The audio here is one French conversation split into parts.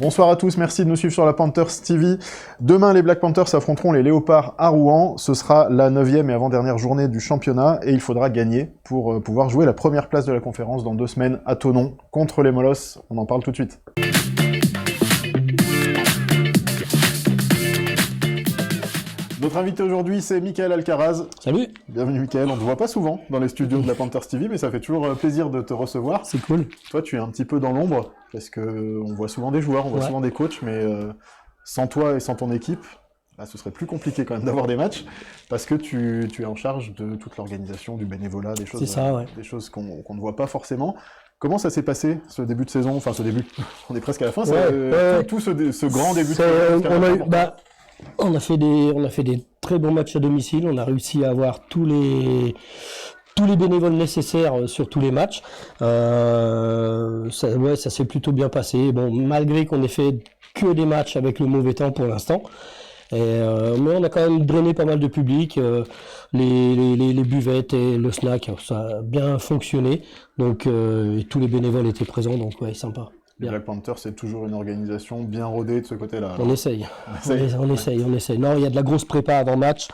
Bonsoir à tous, merci de nous suivre sur la Panthers TV. Demain, les Black Panthers affronteront les Léopards à Rouen. Ce sera la 9e et avant-dernière journée du championnat et il faudra gagner pour pouvoir jouer la première place de la conférence dans 2 semaines à Thonon contre les Molosses. On en parle tout de suite. Notre invité aujourd'hui, c'est Michael Alcaraz. Salut. Bienvenue Michael, on ne te voit pas souvent dans les studios de la Panthers TV, mais ça fait toujours plaisir de te recevoir. C'est cool. Toi, tu es un petit peu dans l'ombre, parce qu'on voit souvent des joueurs, on voit souvent des coachs, mais sans toi et sans ton équipe, là, ce serait plus compliqué quand même d'avoir des matchs, parce que tu es en charge de toute l'organisation, du bénévolat, des choses, des choses qu'on ne voit pas forcément. Comment ça s'est passé, ce début de saison? Enfin, ce début, on est presque à la fin, tout ce grand début de saison. On a fait des très bons matchs à domicile. On a réussi à avoir tous les bénévoles nécessaires sur tous les matchs. Ça s'est plutôt bien passé. Bon, malgré qu'on ait fait que des matchs avec le mauvais temps pour l'instant. Mais on a quand même drainé pas mal de public. Les buvettes et le snack, ça a bien fonctionné. Donc, et tous les bénévoles étaient présents. Donc, ouais, sympa. Les Black Panthers, c'est toujours une organisation bien rodée de ce côté-là. On essaye. Non, il y a de la grosse prépa avant match,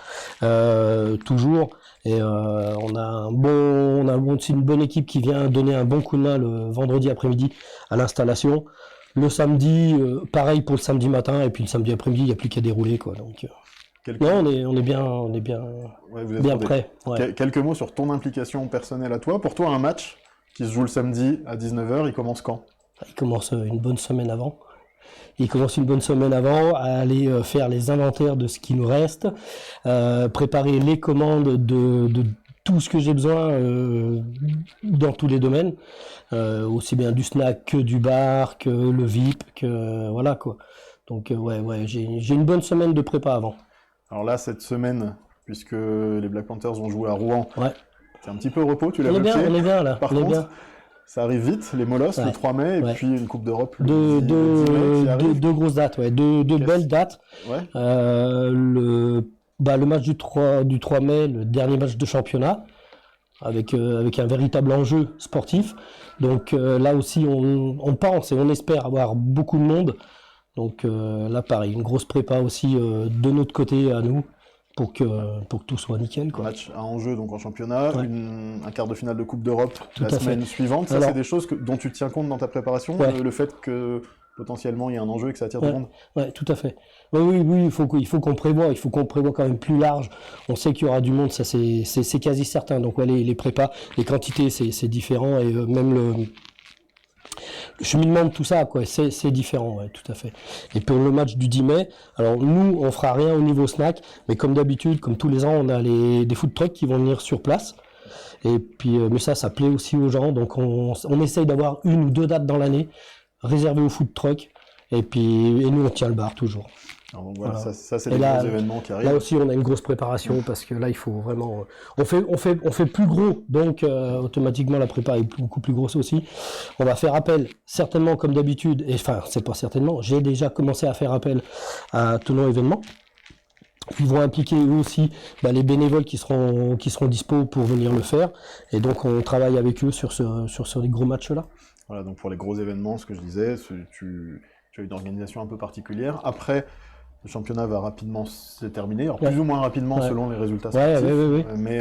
toujours. Et on a aussi une bonne équipe qui vient donner un bon coup de main le vendredi après-midi à l'installation. Le samedi, pareil pour le samedi matin, et puis le samedi après-midi, il n'y a plus qu'à dérouler, quoi. Donc, non, on est bien prêt. Ouais. Quelques mots sur ton implication personnelle à toi. Pour toi, un match qui se joue le samedi à 19h, il commence quand ? Il commence une bonne semaine avant. À aller faire les inventaires de ce qui nous reste, préparer les commandes de tout ce que j'ai besoin dans tous les domaines, aussi bien du snack que du bar, que le VIP, que voilà quoi. Donc j'ai une bonne semaine de prépa avant. Alors là, cette semaine, puisque les Black Panthers vont jouer à Rouen, c'est un petit peu repos, tu l'as vu. On est bien là. Par contre, bien. Ça arrive vite, les Molosses, le 3 mai, et puis une Coupe d'Europe le 10 mai qui arrive. Deux grosses dates, deux belles dates. Ouais. Le match du 3 mai, le dernier match de championnat, avec un véritable enjeu sportif. Donc là aussi, on pense et on espère avoir beaucoup de monde. Donc là, pareil, une grosse prépa aussi de notre côté à nous. Pour que tout soit nickel, quoi. Match à enjeu donc en championnat, un quart de finale de Coupe d'Europe la semaine suivante. Ça, alors, c'est des choses dont tu tiens compte dans ta préparation, le fait que potentiellement il y a un enjeu et que ça attire du monde. Ouais, tout à fait. Oui, il faut qu'on prévoie. Il faut qu'on prévoit quand même plus large. On sait qu'il y aura du monde, ça c'est quasi certain. Donc les prépas, les quantités, c'est différent et même le cheminement de tout ça, quoi, c'est différent, tout à fait. Et pour le match du 10 mai, alors nous, on fera rien au niveau snack, mais comme d'habitude, comme tous les ans, on a des food trucks qui vont venir sur place. Et puis, mais ça plaît aussi aux gens, donc on essaye d'avoir 1 ou 2 dates dans l'année réservées aux food trucks. Et nous, on tient le bar toujours. Alors donc voilà. Ça c'est les gros événements qui arrivent. Là aussi, on a une grosse préparation parce que là, il faut vraiment. On fait plus gros, donc automatiquement la prépa est beaucoup plus grosse aussi. On va faire appel, certainement comme d'habitude, c'est pas certainement. J'ai déjà commencé à faire appel à Thonon événements. Ils vont impliquer eux aussi les bénévoles qui seront dispo pour venir le faire. Et donc on travaille avec eux sur les gros matchs là. Voilà, donc pour les gros événements, ce que je disais, tu as une organisation un peu particulière. Après, le championnat va rapidement se terminer, alors plus ou moins rapidement selon les résultats sportifs. Mais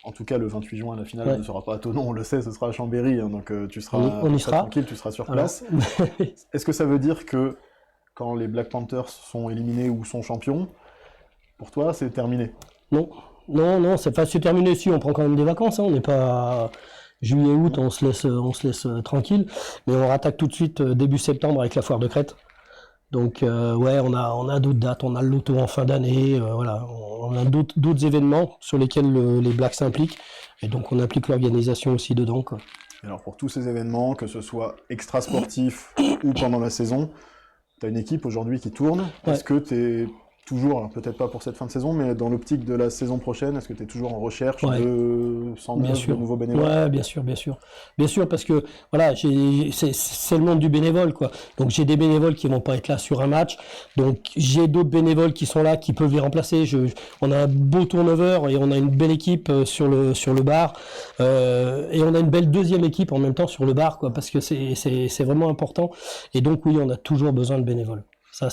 en tout cas, le 28 juin, la finale ne sera pas à Thonon, on le sait, ce sera à Chambéry, donc tu seras tranquille, tu seras sur place. Est-ce que ça veut dire que quand les Black Panthers sont éliminés ou sont champions, pour toi, c'est terminé? Non, c'est terminé si on prend quand même des vacances, on n'est pas... Juillet, août, on se laisse tranquille, mais on rattaque tout de suite début septembre avec la foire de Crète. Donc on a d'autres dates, on a le loto en fin d'année, on a d'autres événements sur lesquels les Blacks s'impliquent, et donc on implique l'organisation aussi dedans, quoi. Alors pour tous ces événements, que ce soit extra-sportif ou pendant la saison, tu as une équipe aujourd'hui qui tourne. Est-ce que tu es toujours, alors peut-être pas pour cette fin de saison, mais dans l'optique de la saison prochaine, est-ce que tu es toujours en recherche de 109 de nouveaux bénévoles? Ouais, bien sûr. Bien sûr, parce que voilà, c'est le monde du bénévole, quoi. Donc j'ai des bénévoles qui vont pas être là sur un match, donc j'ai d'autres bénévoles qui sont là, qui peuvent les remplacer. On a un beau turnover et on a une belle équipe sur le bar, et on a une belle deuxième équipe en même temps sur le bar, quoi, parce que c'est vraiment important. Et donc oui, on a toujours besoin de bénévoles. Ça,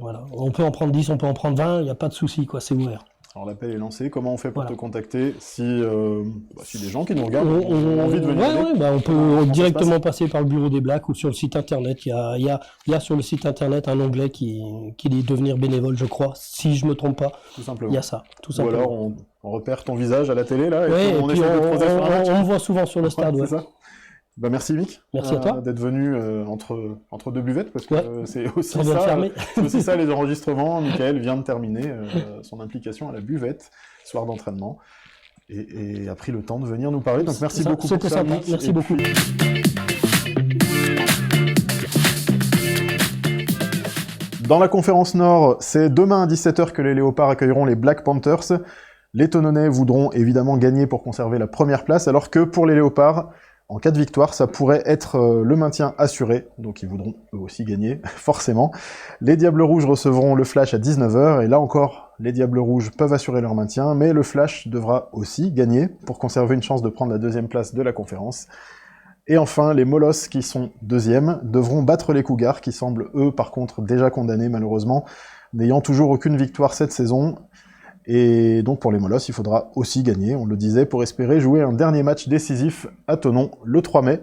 voilà. On peut en prendre 10, on peut en prendre 20, il n'y a pas de souci, quoi, c'est ouvert. Alors l'appel est lancé, comment on fait pour te contacter si des gens qui nous regardent ont envie de venir on peut directement passer par le bureau des Blacks ou sur le site internet. Il y a sur le site internet un onglet qui dit devenir bénévole, je crois, si je me trompe pas. Tout simplement. Il y a ça, tout simplement. Ou alors on repère ton visage à la télé là, et puis on voit souvent sur le stade. C'est ça. Merci Mick. Merci à toi d'être venu entre deux buvettes, parce que c'est aussi ça les enregistrements. Michael vient de terminer son implication à la buvette, soir d'entraînement, et a pris le temps de venir nous parler. Donc merci beaucoup. C'était sympa, merci beaucoup. Dans la conférence Nord, c'est demain à 17h que les Léopards accueilleront les Black Panthers. Les Toulonnais voudront évidemment gagner pour conserver la première place, alors que pour les Léopards, en cas de victoire, ça pourrait être le maintien assuré, donc ils voudront eux aussi gagner, forcément. Les Diables Rouges recevront le Flash à 19h, et là encore, les Diables Rouges peuvent assurer leur maintien, mais le Flash devra aussi gagner pour conserver une chance de prendre la deuxième place de la conférence. Et enfin, les Molosses, qui sont deuxièmes, devront battre les Cougars, qui semblent eux, par contre, déjà condamnés malheureusement, n'ayant toujours aucune victoire cette saison. Et donc pour les Molosses, il faudra aussi gagner, on le disait, pour espérer jouer un dernier match décisif à Thonon le 3 mai.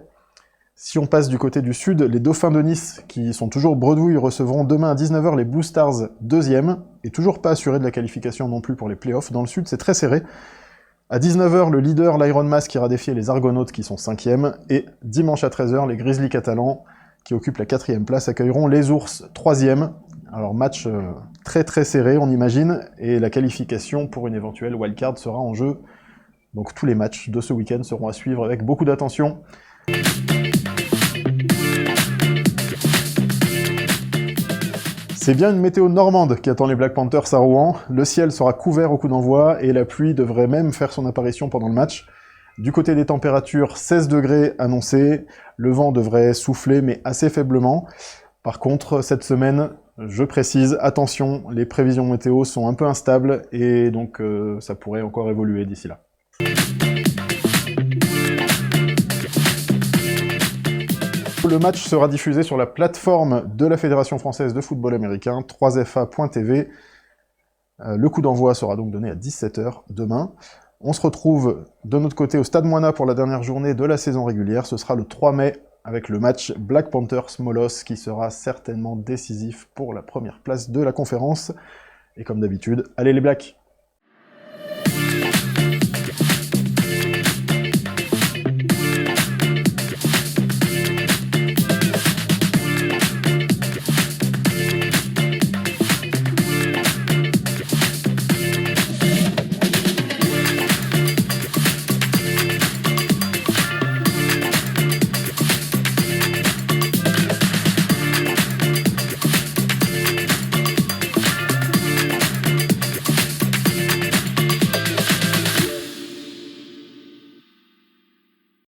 Si on passe du côté du sud, les Dauphins de Nice, qui sont toujours bredouilles, recevront demain à 19h les Blue Stars 2e, et toujours pas assurés de la qualification non plus pour les playoffs. Dans le sud, c'est très serré. À 19h, le leader, l'Iron Mask, ira défier les Argonautes, qui sont 5e, et dimanche à 13h, les Grizzlies catalans, qui occupent la 4e place, accueilleront les Ours 3e. Alors match très très serré, on imagine, et la qualification pour une éventuelle wildcard sera en jeu. Donc tous les matchs de ce week-end seront à suivre avec beaucoup d'attention. C'est bien une météo normande qui attend les Black Panthers à Rouen. Le ciel sera couvert au coup d'envoi, et la pluie devrait même faire son apparition pendant le match. Du côté des températures, 16 degrés annoncés, le vent devrait souffler, mais assez faiblement. Par contre, cette semaine, je précise, attention, les prévisions météo sont un peu instables, et donc ça pourrait encore évoluer d'ici là. Le match sera diffusé sur la plateforme de la Fédération Française de Football Américain, 3fa.tv. Le coup d'envoi sera donc donné à 17h demain. On se retrouve de notre côté au Stade Moina pour la dernière journée de la saison régulière. Ce sera le 3 mai avec le match Black Panthers-Molosses qui sera certainement décisif pour la première place de la conférence. Et comme d'habitude, allez les Blacks!